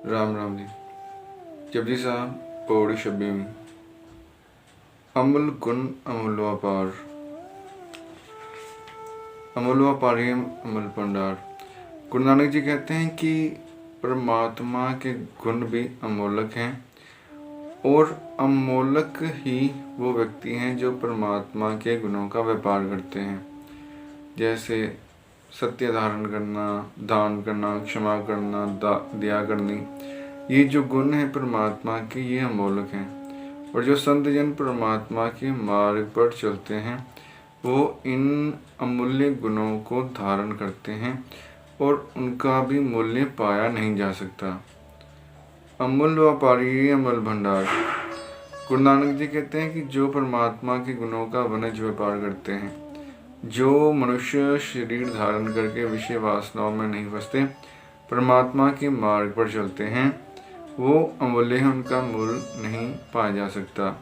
राम राम जी। जपजी साहब पौड़ी 26। अमूल गुण अमूल्योपार, अमूल्योपारियम अमूल भंडार। गुरु नानक जी कहते हैं कि परमात्मा के गुण भी अमोलक हैं और अमोलक ही वो व्यक्ति हैं जो परमात्मा के गुणों का व्यापार करते हैं। जैसे सत्य धारण करना, दान करना, क्षमा करना, दया करनी, ये जो गुण हैं परमात्मा के, ये अमोलक हैं। और जो संत जन परमात्मा के मार्ग पर चलते हैं वो इन अमूल्य गुणों को धारण करते हैं और उनका भी मूल्य पाया नहीं जा सकता। अमूल्य व्यापारी अमल भंडार। गुरु नानक जी कहते हैं कि जो परमात्मा के गुणों का वनज व्यापार करते हैं, जो मनुष्य शरीर धारण करके विषय वासनाओं में नहीं फंसते, परमात्मा के मार्ग पर चलते हैं, वो अमूल्य है, उनका मूल नहीं पाया जा सकता।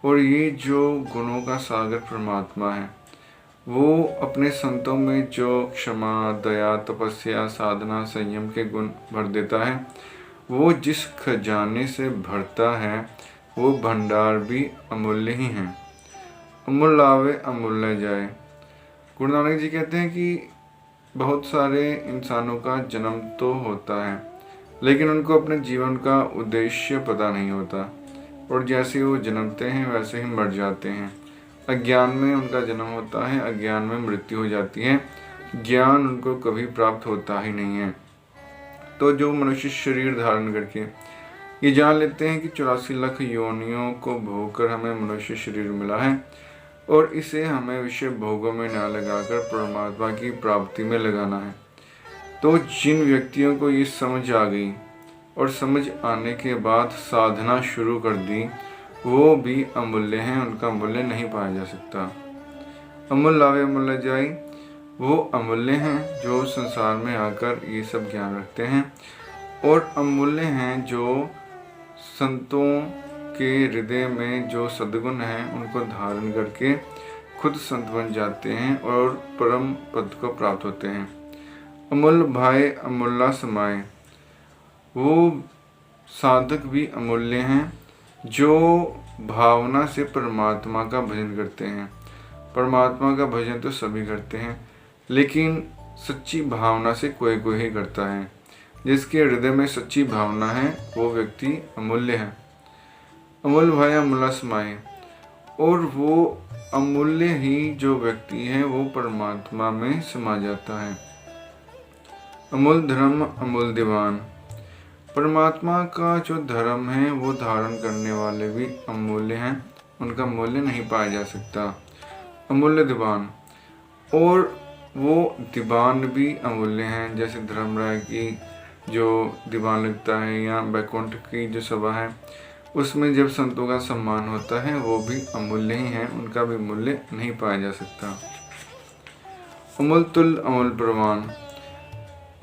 और ये जो गुणों का सागर परमात्मा है, वो अपने संतों में जो क्षमा, दया, तपस्या, साधना, संयम के गुण भर देता है, वो जिस खजाने से भरता है वो भंडार भी अमूल्य ही है। अमूल्य आवे अमूल्य जाए। गुरु नानक जी कहते हैं कि बहुत सारे इंसानों का जन्म तो होता है लेकिन उनको अपने जीवन का उद्देश्य पता नहीं होता, और जैसे वो जन्मते हैं वैसे ही मर जाते हैं। अज्ञान में उनका जन्म होता है, अज्ञान में मृत्यु हो जाती है, ज्ञान उनको कभी प्राप्त होता ही नहीं है। तो जो मनुष्य शरीर धारण करके ये जान लेते हैं कि 84 लाख योनियों को भोग कर हमें मनुष्य शरीर मिला है और इसे हमें विषय भोगों में न लगाकर परमात्मा की प्राप्ति में लगाना है, तो जिन व्यक्तियों को ये समझ आ गई और समझ आने के बाद साधना शुरू कर दी, वो भी अमूल्य हैं, उनका मूल्य नहीं पाया जा सकता। अमूल्य आवे अमूल्य जाए। वो अमूल्य हैं जो संसार में आकर ये सब ज्ञान रखते हैं, और अमूल्य हैं जो संतों के हृदय में जो सद्गुण हैं उनको धारण करके खुद संत बन जाते हैं और परम पद को प्राप्त होते हैं। अमूल्य भाई अमूल्य समाए। वो साधक भी अमूल्य हैं जो भावना से परमात्मा का भजन करते हैं। परमात्मा का भजन तो सभी करते हैं लेकिन सच्ची भावना से कोई कोई ही करता है। जिसके हृदय में सच्ची भावना है वो व्यक्ति अमूल्य है। अमूल्य भाई अमूल्य समाए। और वो अमूल्य ही जो व्यक्ति है वो परमात्मा में समा जाता है। अमूल्य धर्म अमूल्य दीवान। परमात्मा का जो धर्म है वो धारण करने वाले भी अमूल्य हैं, उनका मूल्य नहीं पाया जा सकता। अमूल्य दीवान। और वो दीवान भी अमूल्य हैं, जैसे धर्मराय की जो दीवान लगता है या बैकुंठ की जो सभा है उसमें जब संतों का सम्मान होता है वो भी अमूल्य ही हैं, उनका भी मूल्य नहीं पाया जा सकता। अमूल तुल अमूल प्रवान।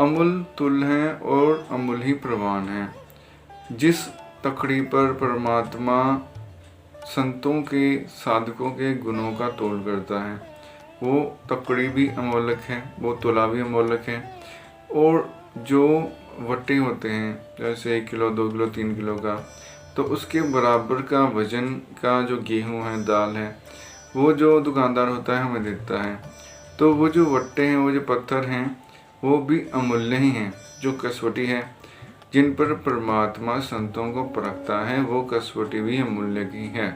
अमूल तुल हैं और अमूल ही प्रवान हैं। जिस तकड़ी पर परमात्मा संतों के, साधकों के गुणों का तोल करता है, वो तकड़ी भी अमोलक है, वो तुला भी अमोलक है। और जो वट्टे होते हैं जैसे 1 किलो, 2 किलो, 3 किलो का, तो उसके बराबर का वजन का जो गेहूं है, दाल है, वो जो दुकानदार होता है हमें देता है। तो वो जो वट्टे हैं, वो जो पत्थर हैं, वो भी अमूल्य ही हैं। जो कसवटी है जिन पर परमात्मा संतों को परखता है, वो कसवटी भी अमूल्य की है।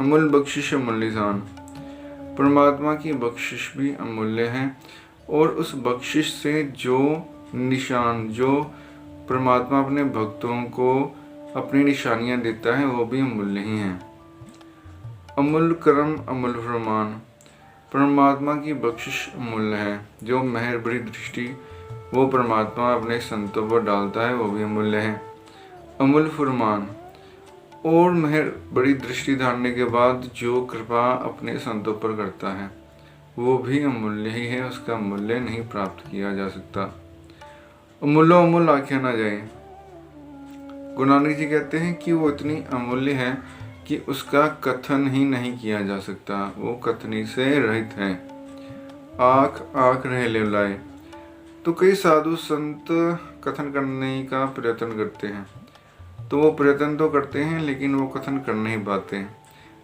अमूल्य बख्शिश अमूल्य दान। परमात्मा की बख्शिश भी अमूल्य है, और उस बख्शिश से जो निशान, जो परमात्मा अपने भक्तों को अपनी निशानियां देता है, वो भी अमूल्य ही हैं। अमूल्य कर्म अमूल्य फरमान। परमात्मा की बख्शिश अमूल्य है। जो मेहर भरी दृष्टि वो परमात्मा अपने संतों पर डालता है, वो भी अमूल्य है। अमूल्य फरमान। और मेहर बड़ी दृष्टि धारने के बाद जो कृपा अपने संतों पर करता है वो भी अमूल्य ही है, उसका मूल्य नहीं प्राप्त किया जा सकता। अमूल्य अमूल्य आख्या ना जाए। गुरु नानक जी कहते हैं कि वो इतनी अमूल्य है कि उसका कथन ही नहीं किया जा सकता, वो कथनी से रहित है। आँख आँख रहे ले लाए। तो कई साधु संत कथन करने का प्रयत्न करते हैं, तो वो प्रयत्न तो करते हैं लेकिन वो कथन कर नहीं पाते हैं।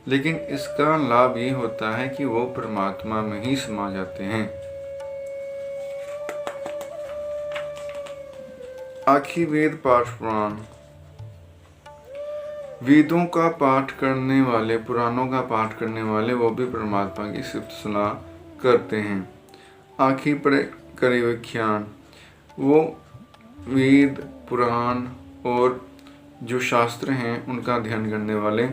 लेकिन इसका लाभ ये होता है कि वो परमात्मा में ही समा जाते हैं। आखी वेद पाठ पुराण। वेदों का पाठ करने वाले, पुराणों का पाठ करने वाले, वो भी परमात्मा की सिफत सलाह करते हैं। आखी पढ़े करे व्याख्यान। वो वेद, पुराण और जो शास्त्र हैं उनका अध्ययन करने वाले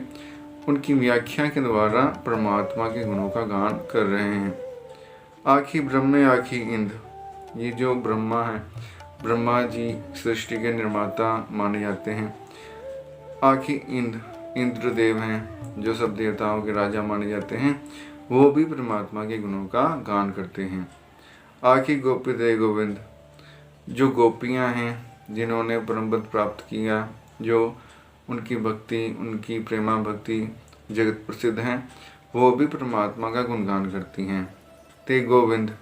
उनकी व्याख्या के द्वारा परमात्मा के गुणों का गान कर रहे हैं। आखी ब्रह्म आखी इंद्र। ये जो ब्रह्मा है, ब्रह्मा जी सृष्टि के निर्माता माने जाते हैं। आखी इंद्रदेव हैं जो सब देवताओं के राजा माने जाते हैं, वो भी परमात्मा के गुणों का गान करते हैं। आखी गोपी दे गोविंद। जो गोपियां हैं जिन्होंने परम पद प्राप्त किया, जो उनकी भक्ति, उनकी प्रेमा भक्ति जगत प्रसिद्ध हैं, वो भी परमात्मा का गुणगान करती हैं। ते गोविंद।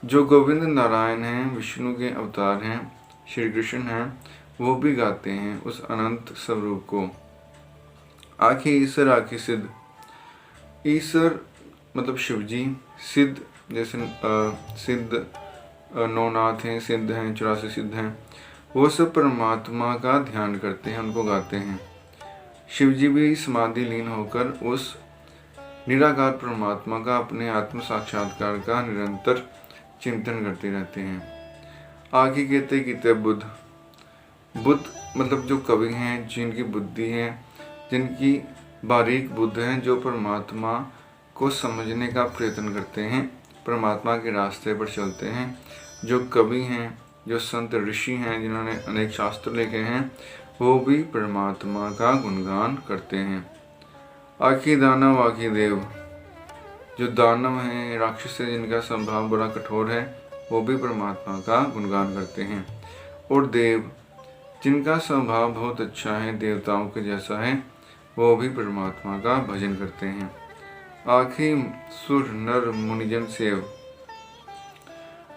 जो गोविंद नारायण हैं, विष्णु के अवतार हैं, श्री कृष्ण हैं, वो भी गाते हैं उस अनंत स्वरूप को। आखी ईश्वर आखी सिद्ध। ईश्वर मतलब शिव जी, सिद्ध जैसे सिद्ध नौनाथ हैं, सिद्ध हैं, 84 सिद्ध हैं, वो सब परमात्मा का ध्यान करते हैं, उनको गाते हैं। शिव जी भी समाधि लीन होकर उस निराकार परमात्मा का, अपने आत्म साक्षात्कार का निरंतर चिंतन करते रहते हैं। आगे कहते कीते बुद्ध। बुद्ध मतलब जो कवि हैं, जिनकी बुद्धि है, जिनकी बारीक बुद्ध है, जो परमात्मा को समझने का प्रयत्न करते हैं, परमात्मा के रास्ते पर चलते हैं। जो कवि हैं, जो संत ऋषि हैं, जिन्होंने अनेक शास्त्र लिखे हैं, वो भी परमात्मा का गुणगान करते हैं। आखी दानव आखी देव। जो दानव हैं, राक्षस हैं, जिनका स्वभाव बड़ा कठोर है, वो भी परमात्मा का गुणगान करते हैं। और देव, जिनका स्वभाव बहुत अच्छा है, देवताओं के जैसा है, वो भी परमात्मा का भजन करते हैं। आखी सुर नर मुनिजन सेव।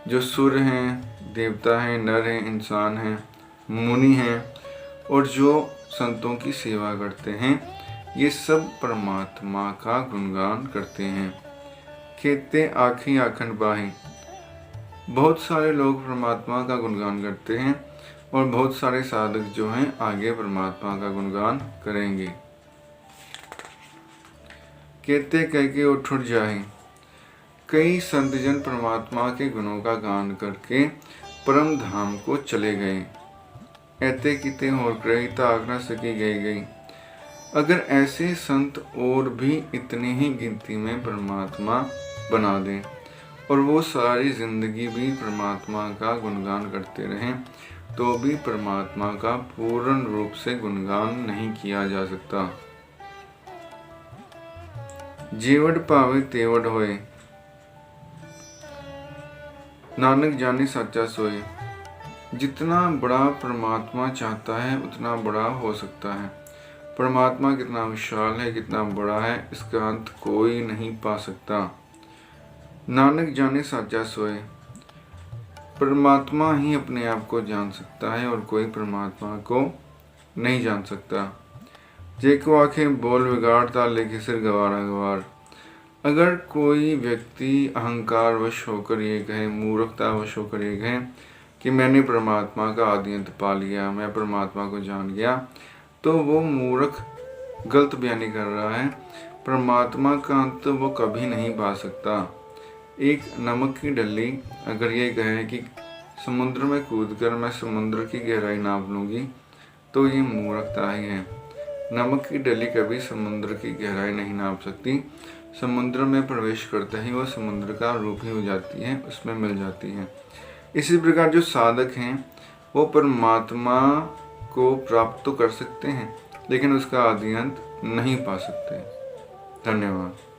जो सुर हैं, देवता हैं, नर हैं, इंसान हैं, मुनि हैं, और जो संतों की सेवा करते हैं, ये सब परमात्मा का गुणगान करते हैं। कहते आखी आखंड बाही। बहुत सारे लोग परमात्मा का गुणगान करते हैं और बहुत सारे साधक जो हैं आगे परमात्मा का गुणगान करेंगे। कहते कह के उठ जाए। कई संत जन परमात्मा के गुणों का गान करके परम धाम को चले गए। ऐते किते होर क्रही ताक न सकी गई। अगर ऐसे संत और भी इतनी ही गिनती में परमात्मा बना दें और वो सारी जिंदगी भी परमात्मा का गुणगान करते रहें, तो भी परमात्मा का पूर्ण रूप से गुणगान नहीं किया जा सकता। जेवड़ पावे तेवड़ होए, नानक जाने साचा सोए। जितना बड़ा परमात्मा चाहता है उतना बड़ा हो सकता है। परमात्मा कितना विशाल है, कितना बड़ा है, इसका अंत कोई नहीं पा सकता। नानक जाने साचा सोए। परमात्मा ही अपने आप को जान सकता है और कोई परमात्मा को नहीं जान सकता। जेको आंखें बोल बिगाड़ता लेके सिर गवारा गवार। अगर कोई व्यक्ति अहंकार वश होकर ये कहे, मूर्खता वश होकर ये कहे कि मैंने परमात्मा का आदि अंत पा लिया, मैं परमात्मा को जान गया, तो वो मूर्ख गलत बयानी कर रहा है। परमात्मा का अंत वो कभी नहीं पा सकता। एक नमक की डल्ली अगर ये कहे कि समुद्र में कूदकर मैं समुद्र की गहराई नाप लूँगी, तो ये मूर्खता ही है। नमक की डली कभी समुद्र की गहराई नहीं नाप सकती। समुद्र में प्रवेश करते ही वो समुद्र का रूप ही हो जाती है, उसमें मिल जाती है। इसी प्रकार जो साधक हैं वो परमात्मा को प्राप्त तो कर सकते हैं, लेकिन उसका आदि अंत नहीं पा सकते। धन्यवाद।